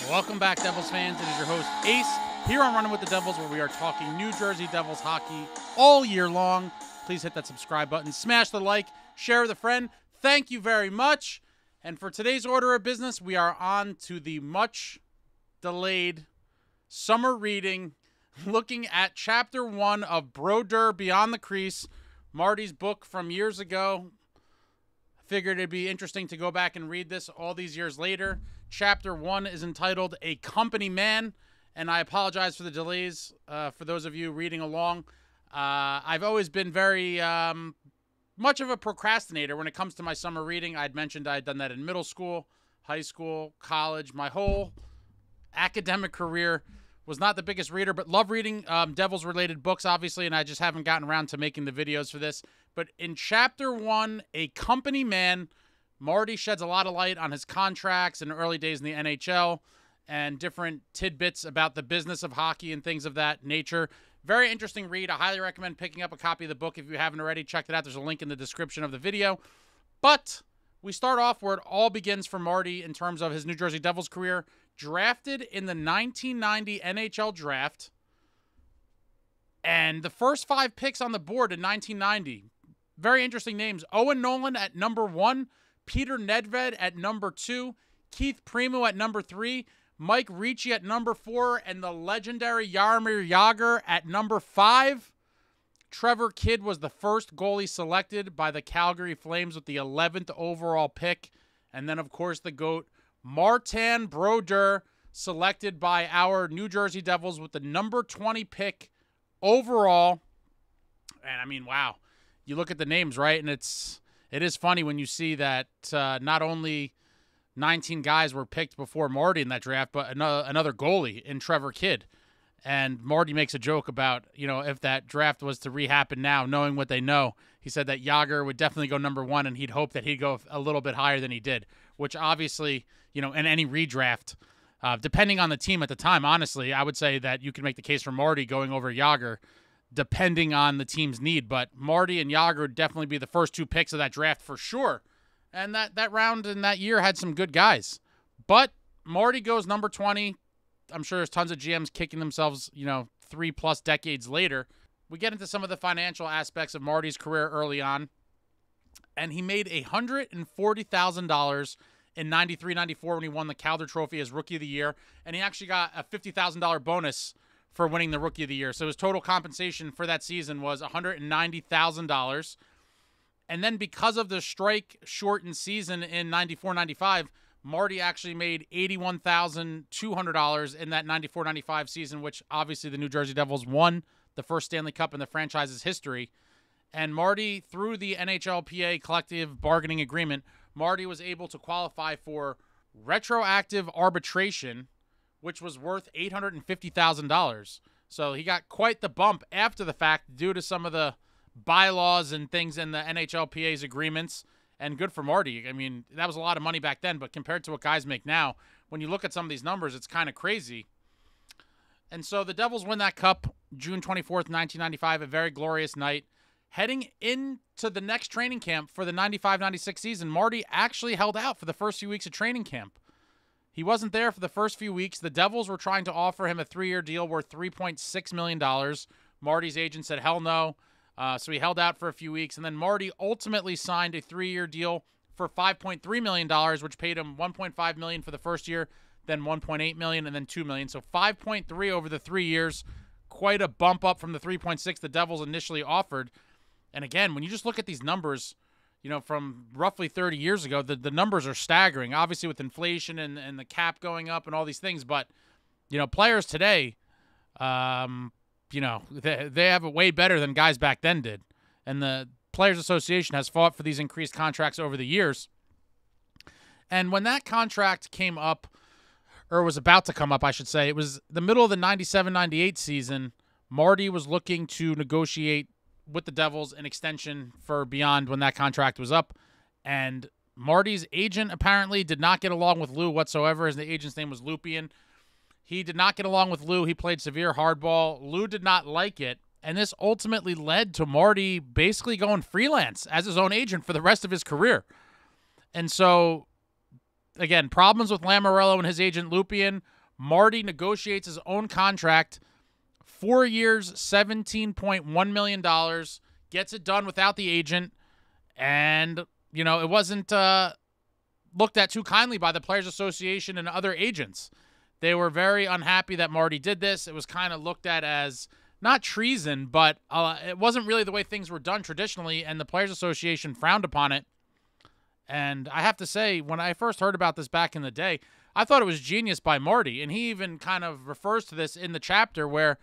Welcome back, Devils fans. It is your host, Ace, here on Running with the Devils, where we are talking New Jersey Devils hockey all year long. Please hit that subscribe button, smash the like, share with a friend. Thank you very much. And for today's order of business, we are on to the much-delayed summer reading, looking at Chapter 1 of Brodeur Beyond The Crease, Marty's book from years ago. I figured it'd be interesting to go back and read this all these years later. Chapter 1 is entitled A Company Man, and I apologize for the delays for those of you reading along. I've always been very much of a procrastinator when it comes to my summer reading. I'd mentioned I had done that in middle school, high school, college. My whole academic career was not the biggest reader, but love reading Devils-related books, obviously, and I just haven't gotten around to making the videos for this. But in Chapter 1, A Company Man, Marty sheds a lot of light on his contracts and early days in the NHL and different tidbits about the business of hockey and things of that nature. Very interesting read. I highly recommend picking up a copy of the book if you haven't already. Check it out. There's a link in the description of the video. But we start off where it all begins for Marty in terms of his New Jersey Devils career. Drafted in the 1990 NHL draft. And the first 5 picks on the board in 1990. Very interesting names. Owen Nolan at number 1. Peter Nedved at number 2, Keith Primeau at number 3, Mike Ricci at number 4, and the legendary Jaromir Jagr at number 5. Trevor Kidd was the first goalie selected by the Calgary Flames with the 11th overall pick. And then, of course, the GOAT, Martin Brodeur, selected by our New Jersey Devils with the number 20 pick overall. And, I mean, wow. You look at the names, right, and it is funny when you see that not only 19 guys were picked before Marty in that draft, but another goalie in Trevor Kidd. And Marty makes a joke about, you know, if that draft was to re-happen now, knowing what they know, he said that Jagr would definitely go number 1, and he'd hope that he'd go a little bit higher than he did, which obviously, you know, in any redraft, depending on the team at the time, honestly, I would say that you can make the case for Marty going over Jagr, depending on the team's need. But Marty and Jagr would definitely be the first 2 picks of that draft for sure. And that round in that year had some good guys. But Marty goes number 20. I'm sure there's tons of GMs kicking themselves, you know, 3+ decades later. We get into some of the financial aspects of Marty's career early on. And he made $140,000 in 93-94 when he won the Calder Trophy as Rookie of the Year. And he actually got a $50,000 bonus for winning the Rookie of the Year. So his total compensation for that season was $190,000. And then because of the strike-shortened season in 94-95, Marty actually made $81,200 in that 94-95 season, which obviously the New Jersey Devils won the first Stanley Cup in the franchise's history. And Marty, through the NHLPA collective bargaining agreement, Marty was able to qualify for retroactive arbitration, which was worth $850,000. So he got quite the bump after the fact due to some of the bylaws and things in the NHLPA's agreements. And good for Marty. I mean, that was a lot of money back then, but compared to what guys make now, when you look at some of these numbers, it's kind of crazy. And so the Devils win that cup June 24th, 1995, a very glorious night. Heading into the next training camp for the 95-96 season, Marty actually held out for the first few weeks of training camp. He wasn't there for the first few weeks. The Devils were trying to offer him a 3-year deal worth $3.6 million. Marty's agent said, hell no. So he held out for a few weeks. And then Marty ultimately signed a 3-year deal for $5.3 million, which paid him $1.5 million for the first year, then $1.8 million, and then $2 million. So $5.3 over the 3 years. Quite a bump up from the $3.6 the Devils initially offered. And again, when you just look at these numbers, you know, from roughly 30 years ago, the numbers are staggering, obviously with inflation and the cap going up and all these things. But, you know, players today, you know, they have it way better than guys back then did. And the Players Association has fought for these increased contracts over the years. And when that contract came up, or was about to come up, I should say, it was the middle of the 97-98 season. Marty was looking to negotiate with the Devils an extension for beyond when that contract was up. And Marty's agent apparently did not get along with Lou whatsoever. His agent's name was Lupian. He did not get along with Lou. He played severe hardball. Lou did not like it. And this ultimately led to Marty basically going freelance as his own agent for the rest of his career. And so again, problems with Lamoriello and his agent Lupien. Marty negotiates his own contract, 4 years, $17.1 million, gets it done without the agent, and, you know, it wasn't looked at too kindly by the Players Association and other agents. They were very unhappy that Marty did this. It was kind of looked at as not treason, but it wasn't really the way things were done traditionally, and the Players Association frowned upon it. And I have to say, when I first heard about this back in the day, I thought it was genius by Marty, and he even kind of refers to this in the chapter where,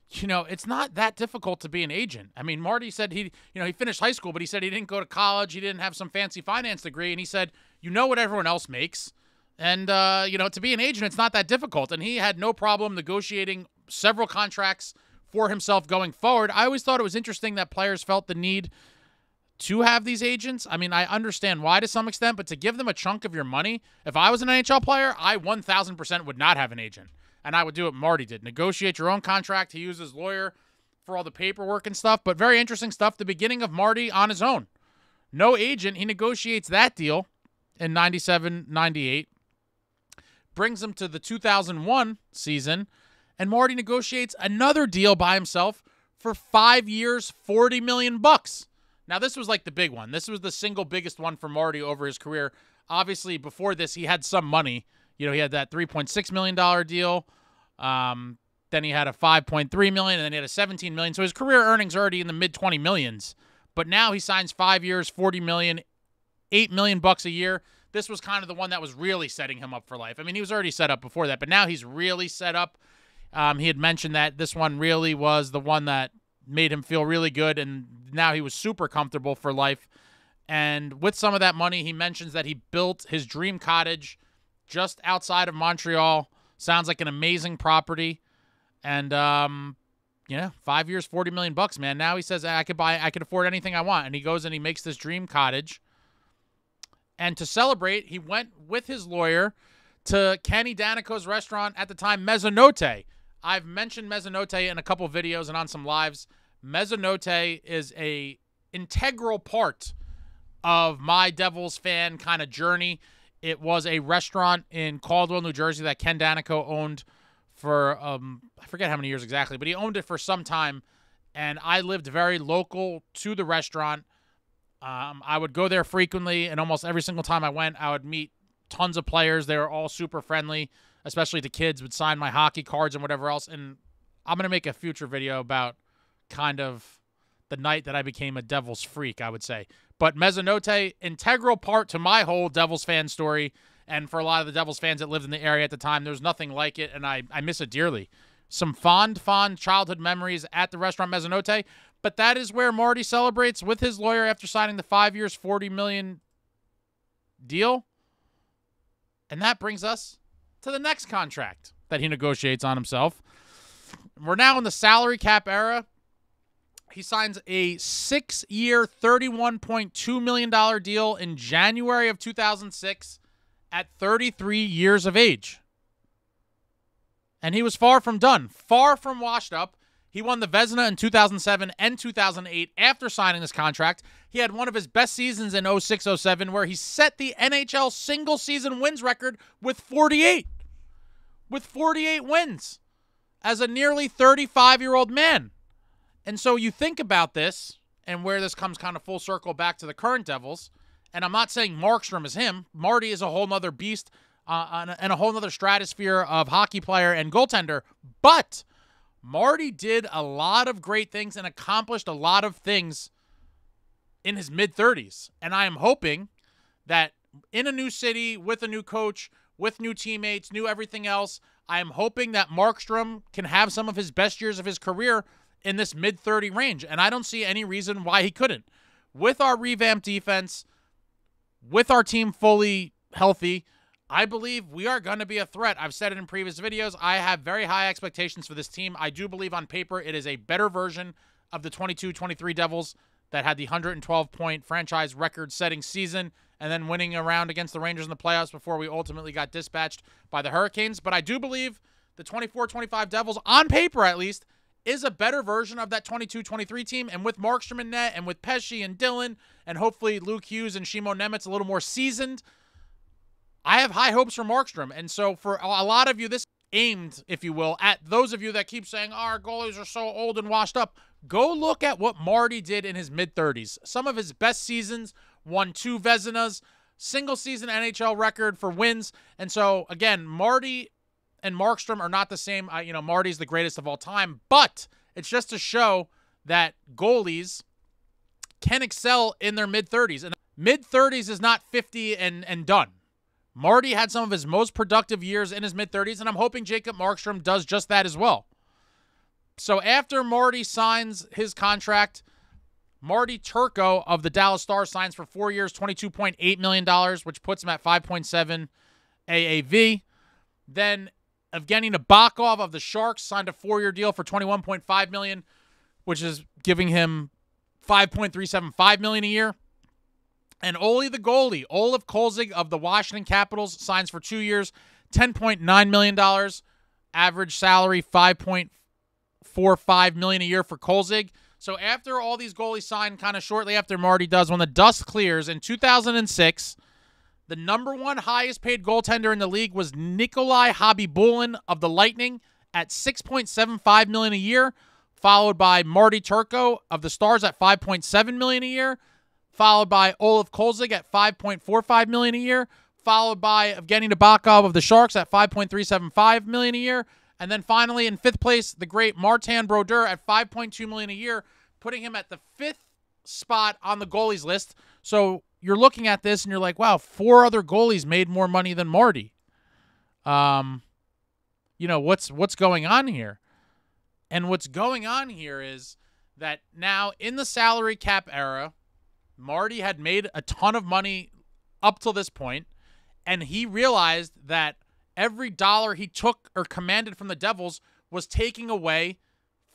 you know, it's not that difficult to be an agent. I mean, Marty said he finished high school, but he said he didn't go to college, he didn't have some fancy finance degree, and he said, you know what everyone else makes, and, you know, to be an agent, it's not that difficult, and he had no problem negotiating several contracts for himself going forward. I always thought it was interesting that players felt the need to have these agents. I mean, I understand why to some extent, but to give them a chunk of your money, if I was an NHL player, I 1,000% would not have an agent. And I would do what Marty did. Negotiate your own contract. He used his lawyer for all the paperwork and stuff, but very interesting stuff. The beginning of Marty on his own. No agent. He negotiates that deal in 97-98. Brings him to the 2001 season, and Marty negotiates another deal by himself for 5 years, $40 million. Now, this was like the big one. This was the single biggest one for Marty over his career. Obviously, before this, he had some money. You know, he had that $3.6 million deal. Then he had a $5.3 million, and then he had a $17 million. So his career earnings are already in the mid-20 millions. But now he signs 5 years, $40 million, $8 million a year. This was kind of the one that was really setting him up for life. I mean, he was already set up before that, but now he's really set up. He had mentioned that this one really was the one that made him feel really good, and now he was super comfortable for life. And with some of that money, he mentions that he built his dream cottage just outside of Montreal. Sounds like an amazing property. And, 5 years, $40 million, man. Now he says, I could afford anything I want. And he goes and he makes this dream cottage. And to celebrate, he went with his lawyer to Kenny Danico's restaurant at the time, Mezzanotte. I've mentioned Mezzanotte in a couple videos and on some lives. Mezzanotte is a integral part of my Devils fan kind of journey. It was a restaurant in Caldwell, New Jersey that Ken Danico owned for, I forget how many years exactly, but he owned it for some time, and I lived very local to the restaurant. I would go there frequently, and almost every single time I went, I would meet tons of players. They were all super friendly, especially the kids would sign my hockey cards and whatever else, and I'm going to make a future video about kind of the night that I became a Devils freak, I would say. But Mezzanotte, integral part to my whole Devils fan story, and for a lot of the Devils fans that lived in the area at the time, there's nothing like it, and I miss it dearly. Some fond childhood memories at the restaurant Mezzanotte, but that is where Marty celebrates with his lawyer after signing the 5 years, $40 million deal. And that brings us to the next contract that he negotiates on himself. We're now in the salary cap era. He signs a 6-year, $31.2 million deal in January of 2006 at 33 years of age. And he was far from done, far from washed up. He won the Vezina in 2007 and 2008 after signing this contract. He had one of his best seasons in 06-07 where he set the NHL single-season wins record with 48. With 48 wins as a nearly 35-year-old man. And so you think about this and where this comes kind of full circle back to the current Devils, and I'm not saying Markstrom is him. Marty is a whole nother beast and a whole nother stratosphere of hockey player and goaltender, but Marty did a lot of great things and accomplished a lot of things in his mid-30s. And I am hoping that in a new city, with a new coach, with new teammates, new everything else, I am hoping that Markstrom can have some of his best years of his career in this mid-30 range. And I don't see any reason why he couldn't. With our revamped defense, with our team fully healthy, I believe we are going to be a threat. I've said it in previous videos. I have very high expectations for this team. I do believe on paper it is a better version of the 22-23 Devils that had the 112-point franchise record-setting season and then winning a round against the Rangers in the playoffs before we ultimately got dispatched by the Hurricanes. But I do believe the 24-25 Devils, on paper at least, is a better version of that 22-23 team. And with Markstrom in net and with Pesce and Dillon and hopefully Luke Hughes and Shimo Nemitz a little more seasoned, I have high hopes for Markstrom. And so for a lot of you, this aimed, if you will, at those of you that keep saying, oh, our goalies are so old and washed up. Go look at what Marty did in his mid-30s. Some of his best seasons, won 2 Vezinas, single-season NHL record for wins. And so, again, Marty and Markstrom are not the same. Marty's the greatest of all time, but it's just to show that goalies can excel in their mid-30s. And mid-30s is not 50 and done. Marty had some of his most productive years in his mid-30s, and I'm hoping Jacob Markstrom does just that as well. So after Marty signs his contract, Marty Turco of the Dallas Stars signs for 4 years, $22.8 million, which puts him at 5.7 AAV. Then Evgeny Nabokov of the Sharks signed a 4-year deal for $21.5 million, which is giving him $5.375 million a year. And Ole the goalie, Olaf Kolzig of the Washington Capitals, signs for 2 years, $10.9 million. Average salary, $5.45 million a year for Kolzig. So after all these goalies sign kind of shortly after Marty does, when the dust clears in 2006, the number 1 highest paid goaltender in the league was Nikolai Khabibulin of the Lightning at $6.75 million a year, followed by Marty Turco of the Stars at $5.7 million a year, followed by Olaf Kolzig at $5.45 million a year, followed by Evgeny Nabokov of the Sharks at $5.375 million a year, and then finally in 5th place, the great Martin Brodeur at $5.2 million a year, putting him at the 5th spot on the goalies list. So you're looking at this and you're like, wow, 4 other goalies made more money than Marty. What's going on here? And what's going on here is that now in the salary cap era, Marty had made a ton of money up till this point, and he realized that every dollar he took or commanded from the Devils was taking away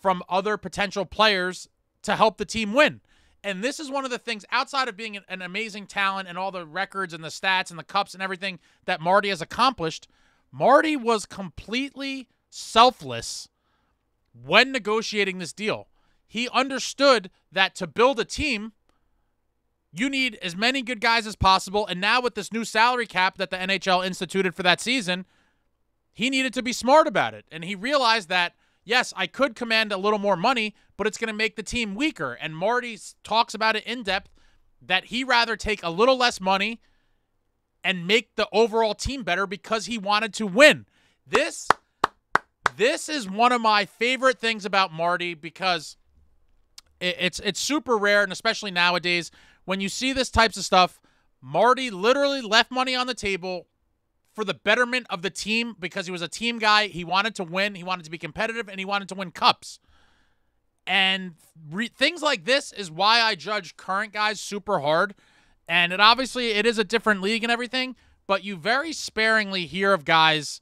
from other potential players to help the team win. And this is one of the things, outside of being an amazing talent and all the records and the stats and the cups and everything that Marty has accomplished, Marty was completely selfless when negotiating this deal. He understood that to build a team, you need as many good guys as possible, and now with this new salary cap that the NHL instituted for that season, he needed to be smart about it. And he realized that, yes, I could command a little more money, but it's going to make the team weaker. And Marty talks about it in depth, that he rather take a little less money and make the overall team better because he wanted to win. This is one of my favorite things about Marty, because it's super rare, and especially nowadays, when you see this types of stuff, Marty literally left money on the table for the betterment of the team because he was a team guy. He wanted to win. He wanted to be competitive, and he wanted to win cups. And things like this is why I judge current guys super hard. And it is a different league and everything, but you very sparingly hear of guys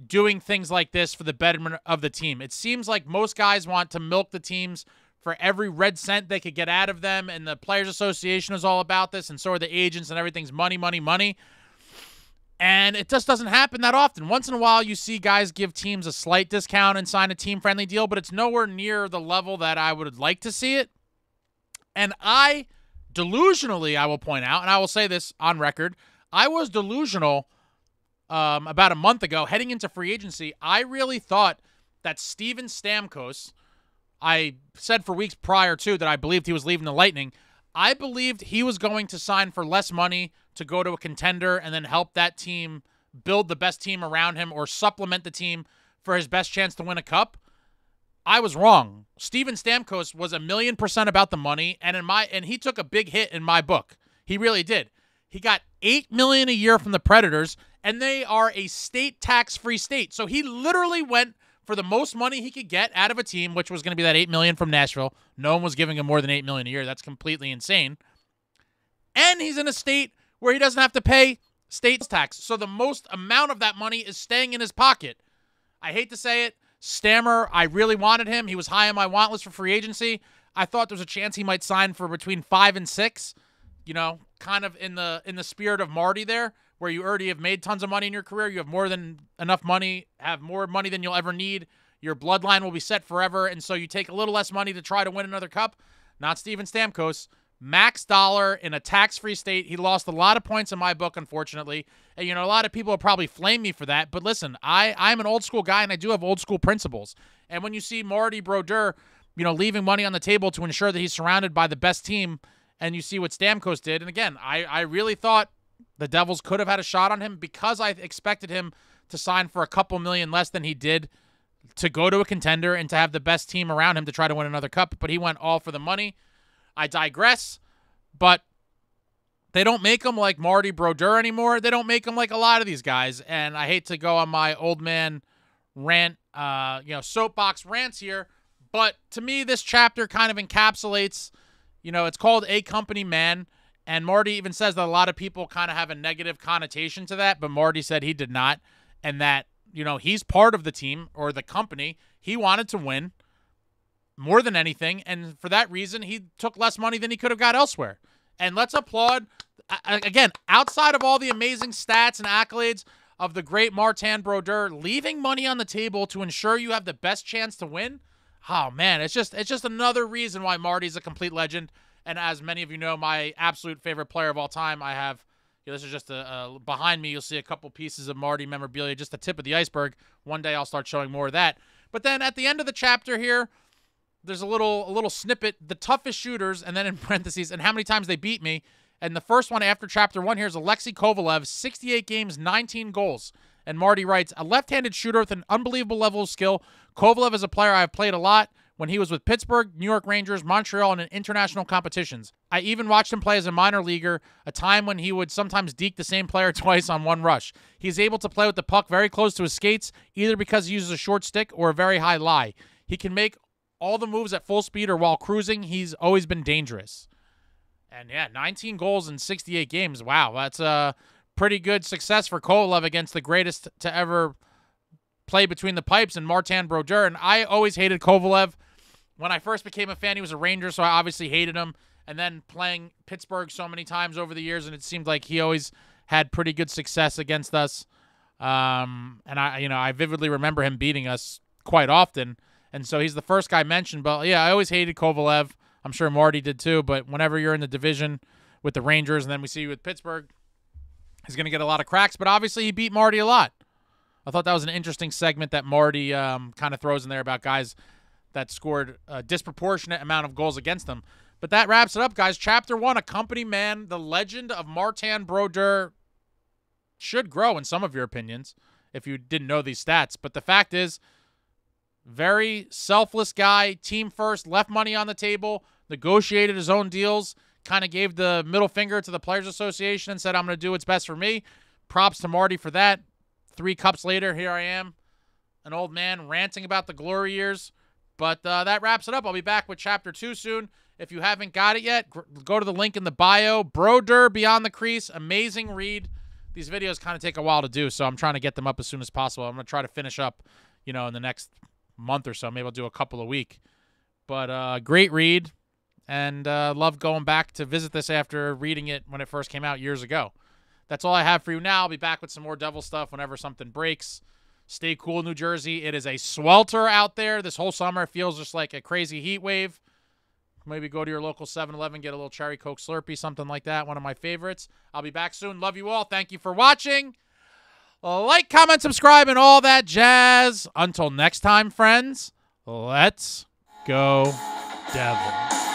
doing things like this for the betterment of the team. It seems like most guys want to milk the teams for every red cent they could get out of them, and the Players Association is all about this, and so are the agents, and everything's money, money, money. And it just doesn't happen that often. Once in a while, you see guys give teams a slight discount and sign a team-friendly deal, but it's nowhere near the level that I would like to see it. And delusionally, I will point out, and I will say this on record, I was delusional about a month ago, heading into free agency. I really thought that Steven Stamkos, I said for weeks prior to that I believed he was leaving the Lightning. I believed he was going to sign for less money to go to a contender and then help that team build the best team around him or supplement the team for his best chance to win a cup. I was wrong. Steven Stamkos was 1,000,000% about the money, and he took a big hit in my book. He really did. He got $8 million a year from the Predators, and they are a state tax-free state. So he literally went for the most money he could get out of a team, which was going to be that $8 million from Nashville. No one was giving him more than $8 million a year. That's completely insane. And he's in a state where he doesn't have to pay state tax. So the most amount of that money is staying in his pocket. I hate to say it. Stammer, I really wanted him. He was high on my want list for free agency. I thought there was a chance he might sign for between 5 and 6. Kind of in the spirit of Marty there, where you already have made tons of money in your career. You have more than enough money, have more money than you'll ever need. Your bloodline will be set forever, and so you take a little less money to try to win another cup. Not Steven Stamkos. max dollar in a tax-free state. He lost a lot of points in my book, unfortunately. And, a lot of people will probably flame me for that. But listen, I'm an old school guy, and I do have old school principles. And when you see Marty Brodeur, leaving money on the table to ensure that he's surrounded by the best team, and you see what Stamkos did. And again, I really thought the Devils could have had a shot on him because I expected him to sign for a couple million less than he did to go to a contender and to have the best team around him to try to win another cup. But he went all for the money. I digress, but they don't make them like Marty Brodeur anymore. They don't make them like a lot of these guys. And I hate to go on my old man rant, soapbox rants here, but to me, this chapter kind of encapsulates, it's called A Company Man, and Marty even says that a lot of people kind of have a negative connotation to that, but Marty said he did not, and that, he's part of the team or the company. He wanted to win more than anything, and for that reason, he took less money than he could have got elsewhere. And let's applaud, again, outside of all the amazing stats and accolades of the great Martin Brodeur, leaving money on the table to ensure you have the best chance to win. Oh, man, it's just another reason why Marty's a complete legend. And as many of you know, my absolute favorite player of all time, I have, this is just behind me, you'll see a couple pieces of Marty memorabilia, just the tip of the iceberg. One day I'll start showing more of that. But then at the end of the chapter here, there's a little snippet, the toughest shooters, and then in parentheses, and how many times they beat me. And the first one after chapter 1 here is Alexei Kovalev, 68 games, 19 goals. And Marty writes, a left-handed shooter with an unbelievable level of skill. Kovalev is a player I've played a lot when he was with Pittsburgh, New York Rangers, Montreal, and in international competitions. I even watched him play as a minor leaguer, a time when he would sometimes deke the same player twice on one rush. He's able to play with the puck very close to his skates, either because he uses a short stick or a very high lie. He can make all the moves at full speed or while cruising. He's always been dangerous. And yeah, 19 goals in 68 games. Wow, that's a pretty good success for Kovalev against the greatest to ever play between the pipes and Martin Brodeur. And I always hated Kovalev. When I first became a fan, he was a Ranger, so I obviously hated him. And then playing Pittsburgh so many times over the years, and it seemed like he always had pretty good success against us. And I vividly remember him beating us quite often. And so he's the first guy mentioned. But yeah, I always hated Kovalev. I'm sure Marty did too. But whenever you're in the division with the Rangers and then we see you with Pittsburgh, he's going to get a lot of cracks. But obviously he beat Marty a lot. I thought that was an interesting segment that Marty kind of throws in there about guys that scored a disproportionate amount of goals against them. But that wraps it up, guys. Chapter 1, A Company Man, the legend of Martin Brodeur should grow in some of your opinions if you didn't know these stats. But the fact is, very selfless guy, team first, left money on the table, negotiated his own deals, kind of gave the middle finger to the Players Association and said, I'm going to do what's best for me. Props to Marty for that. 3 cups later, here I am, an old man ranting about the glory years. But that wraps it up. I'll be back with Chapter 2 soon. If you haven't got it yet, go to the link in the bio. Brodeur Beyond the Crease. Amazing read. These videos kind of take a while to do, so I'm trying to get them up as soon as possible. I'm going to try to finish up, in the next month or so. Maybe I'll do a couple a week. But great read, and love going back to visit this after reading it when it first came out years ago. That's all I have for you now. I'll be back with some more Devil stuff whenever something breaks. Stay cool, New Jersey. It is a swelter out there this whole summer. It feels just like a crazy heat wave. Maybe go to your local 7-Eleven, get a little Cherry Coke Slurpee, something like that. One of my favorites. I'll be back soon. Love you all. Thank you for watching. Like, comment, subscribe, and all that jazz. Until next time, friends, let's go Devils.